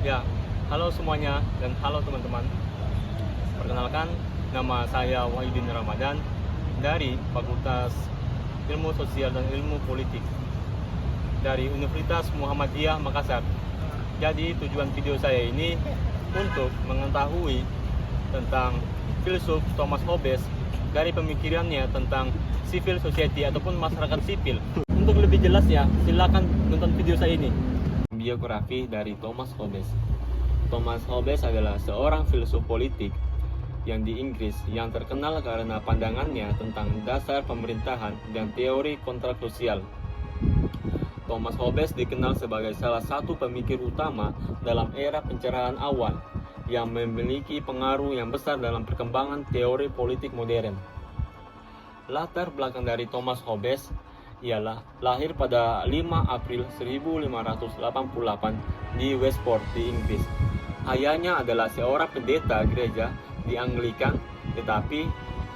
Ya, halo semuanya dan halo teman-teman. Perkenalkan, nama saya Wahidin Ramadan dari Fakultas Ilmu Sosial dan Ilmu Politik dari Universitas Muhammadiyah Makassar. Jadi tujuan video saya ini untuk mengetahui tentang filsuf Thomas Hobbes dari pemikirannya tentang civil society ataupun masyarakat sipil. Untuk lebih jelas ya, silakan nonton video saya ini. Biografi dari Thomas Hobbes. Thomas Hobbes adalah seorang filsuf politik yang di Inggris yang terkenal karena pandangannya tentang dasar pemerintahan dan teori kontrak sosial. Thomas Hobbes dikenal sebagai salah satu pemikir utama dalam era pencerahan awal yang memiliki pengaruh yang besar dalam perkembangan teori politik modern. Latar belakang dari Thomas Hobbes ialah lahir pada 5 April 1588 di Westport di Inggris. Ayahnya adalah seorang pendeta gereja di Anglikan, tetapi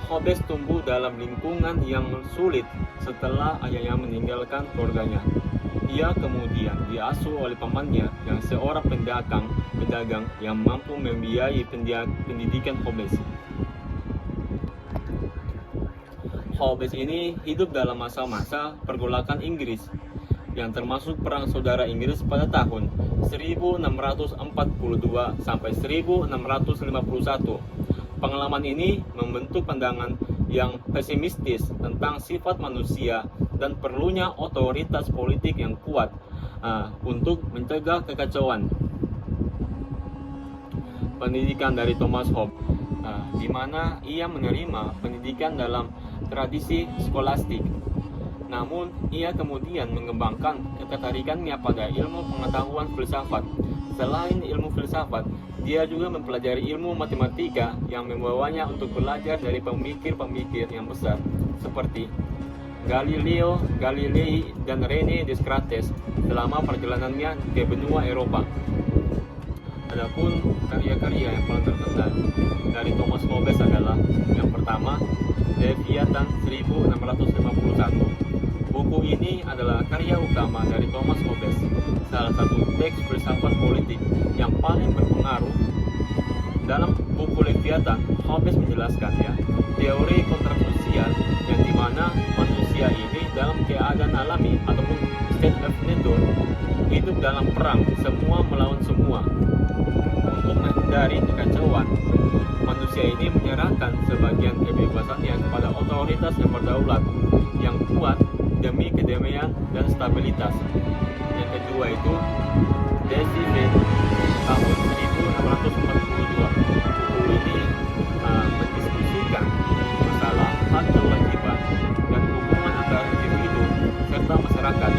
Hobbes tumbuh dalam lingkungan yang sulit setelah ayahnya meninggalkan keluarganya. Ia kemudian diasuh oleh pamannya yang seorang pedagang yang mampu membiayai pendidikan Hobbes. Hobbes ini hidup dalam masa-masa pergolakan Inggris yang termasuk Perang Saudara Inggris pada tahun 1642 sampai 1651. Pengalaman ini membentuk pandangan yang pesimistis tentang sifat manusia dan perlunya otoritas politik yang kuat untuk mencegah kekacauan. Pendidikan dari Thomas Hobbes, di mana ia menerima pendidikan dalam tradisi skolastik. Namun, ia kemudian mengembangkan ketertarikannya pada ilmu pengetahuan filsafat. Selain ilmu filsafat, dia juga mempelajari ilmu matematika yang membawanya untuk belajar dari pemikir-pemikir yang besar seperti Galileo Galilei dan René Descartes selama perjalanannya ke benua Eropa. Adapun karya-karya yang paling terkenal dari Thomas Hobbes adalah yang pertama, Leviathan 1651. Buku ini adalah karya utama dari Thomas Hobbes, salah satu teks filsafat politik yang paling berpengaruh. Dalam buku Leviathan, Hobbes menjelaskan teori kontrak sosial yang dimana manusia ini dalam keadaan alami ataupun state of nature hidup dalam perang, semua melawan semua. Untuk menghindari kekacauan, manusia ini menyerahkan sebagian kebebasannya kepada otoritas yang berdaulat, yang kuat demi kedamaian dan stabilitas. Yang kedua itu Decibel tahun 1642. Buku ini mendiskusikan masalah hak kewajiban dan hubungan antara individu serta masyarakat.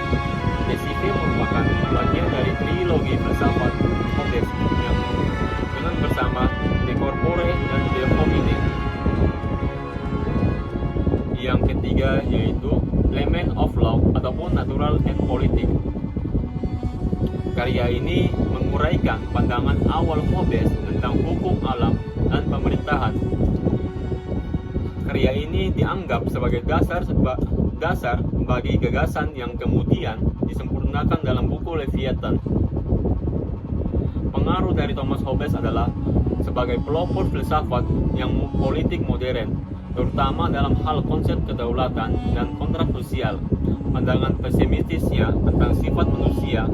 Decibel merupakan bagian dari trilogi filsafat Hobbes yang dengan bersama De Corpore dan De Homine. Yang ketiga yaitu Element of Law ataupun Natural and Politic. Karya ini menguraikan pandangan awal Hobbes tentang hukum alam dan pemerintahan. Karya ini dianggap sebagai dasar bagi gagasan yang kemudian disempurnakan dalam buku Leviathan. Pengaruh dari Thomas Hobbes adalah sebagai pelopor filsafat yang politik modern, terutama dalam hal konsep kedaulatan dan kontrak sosial. Pandangan pesimistisnya tentang sifat manusia,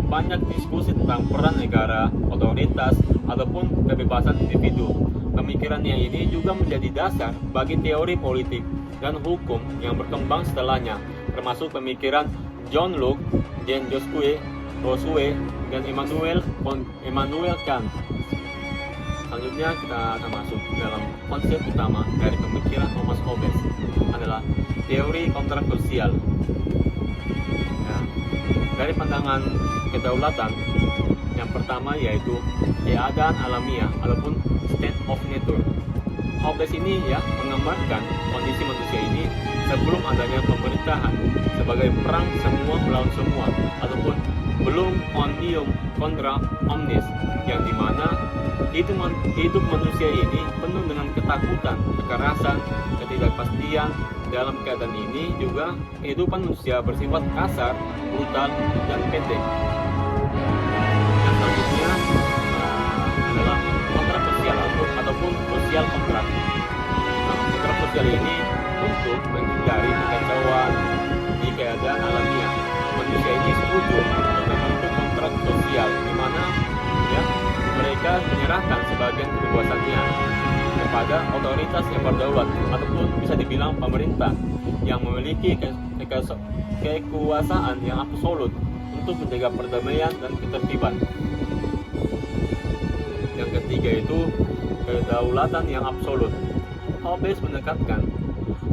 banyak diskusi tentang peran negara, otoritas, ataupun kebebasan individu. Pemikirannya ini juga menjadi dasar bagi teori politik dan hukum yang berkembang setelahnya, termasuk pemikiran John Locke, Jean-Jacques Rousseau, dan Immanuel Kant. Selanjutnya kita akan masuk dalam konsep utama dari pemikiran Thomas Hobbes adalah teori kontrak sosial. Dari pandangan kedaulatan, yang pertama yaitu keadaan alamiah ataupun state of nature. Hobbes ini menggambarkan kondisi manusia ini sebelum adanya pemerintahan sebagai perang semua melawan semua ataupun belum omnium contra omnes, yang dimana hidup manusia ini penuh dengan ketakutan, kekerasan, ketidakpastian. Dalam keadaan ini juga kehidupan manusia bersifat kasar, brutal, dan pendek. Yang sosial kontrak. Nah, kontrak sosial ini untuk menghindari kekacauan di keadaan alamiah. Manusia ini setuju untuk membentuk kontrak sosial di mana ya mereka menyerahkan sebagian kebebasannya kepada otoritas yang berdaulat ataupun bisa dibilang pemerintah yang memiliki kekuasaan yang absolut untuk menjaga perdamaian dan ketertiban. Yang ketiga itu kedaulatan yang absolut. Hobbes menekankan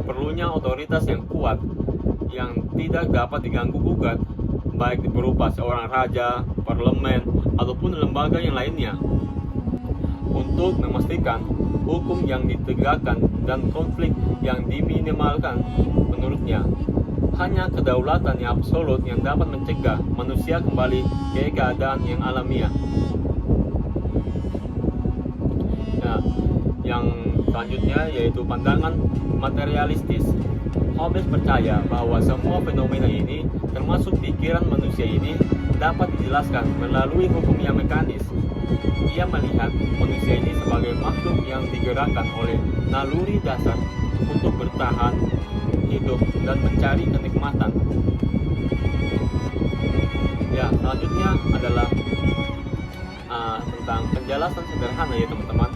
perlunya otoritas yang kuat yang tidak dapat diganggu-gugat, baik berupa seorang raja, parlemen, ataupun lembaga yang lainnya, untuk memastikan hukum yang ditegakkan dan konflik yang diminimalkan. Menurutnya, hanya kedaulatan yang absolut yang dapat mencegah manusia kembali ke keadaan yang alamiah. Nah, yang selanjutnya yaitu pandangan materialistis. Hobbes percaya bahwa semua fenomena ini, termasuk pikiran manusia ini, dapat dijelaskan melalui hukum yang mekanis. Ia melihat manusia ini sebagai makhluk yang digerakkan oleh naluri dasar untuk bertahan hidup dan mencari kenikmatan. Ya, selanjutnya adalah tentang penjelasan sederhana ya teman-teman,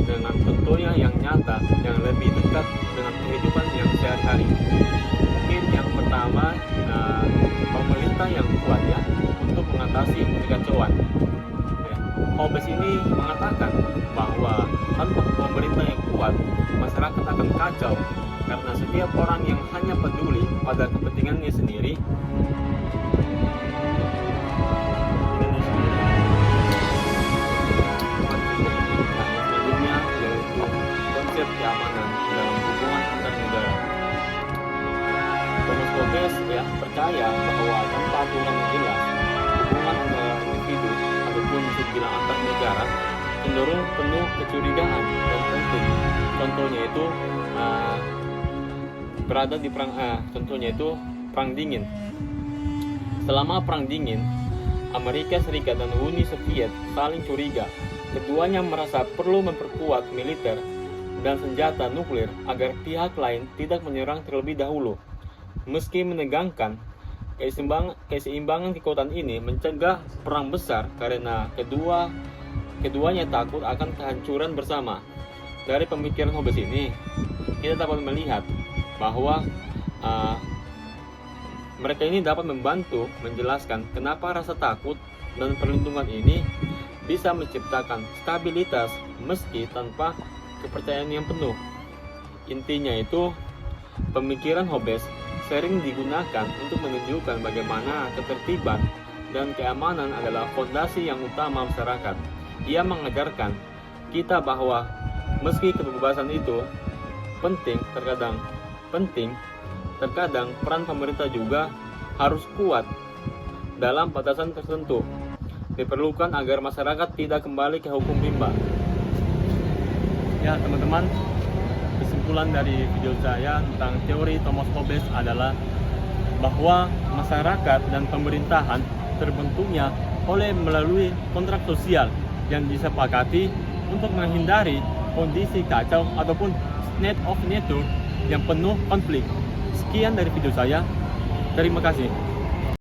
dengan contohnya yang nyata yang lebih dekat dengan kehidupan yang sehari-hari. Mungkin yang pertama, pemerintah yang kuat ya untuk mengatasi kekacauan. Ya, Hobbes ini mengatakan bahwa tanpa pemerintah yang kuat, masyarakat akan kacau karena setiap orang yang hanya peduli pada kepentingannya sendiri. Keamanan dalam hubungan antar negara. Thomas Hobbes ya percaya bahwa tanpa aturan yang jelas, hubungan antara individu ataupun bisa dibilang antar negara cenderung penuh kecurigaan dan konflik. Contohnya itu berada di contohnya itu perang dingin. Selama perang dingin, Amerika Serikat dan Uni Soviet saling curiga. Keduanya merasa perlu memperkuat militer dan senjata nuklir agar pihak lain tidak menyerang terlebih dahulu. Meski menegangkan, keseimbangan kekuatan ini mencegah perang besar karena keduanya takut akan kehancuran bersama. Dari pemikiran Hobbes ini, kita dapat melihat bahwa mereka ini dapat membantu menjelaskan kenapa rasa takut dan perlindungan ini bisa menciptakan stabilitas meski tanpa kepercayaan yang penuh. Intinya itu, pemikiran Hobbes sering digunakan untuk menunjukkan bagaimana ketertiban dan keamanan adalah fondasi yang utama masyarakat. Ia mengajarkan kita bahwa meski kebebasan itu terkadang peran pemerintah juga harus kuat dalam batasan tertentu. Diperlukan agar masyarakat tidak kembali ke hukum rimba. Ya teman-teman, kesimpulan dari video saya tentang teori Thomas Hobbes adalah bahwa masyarakat dan pemerintahan terbentuknya melalui kontrak sosial yang disepakati untuk menghindari kondisi kacau ataupun state of nature yang penuh konflik. Sekian dari video saya, terima kasih.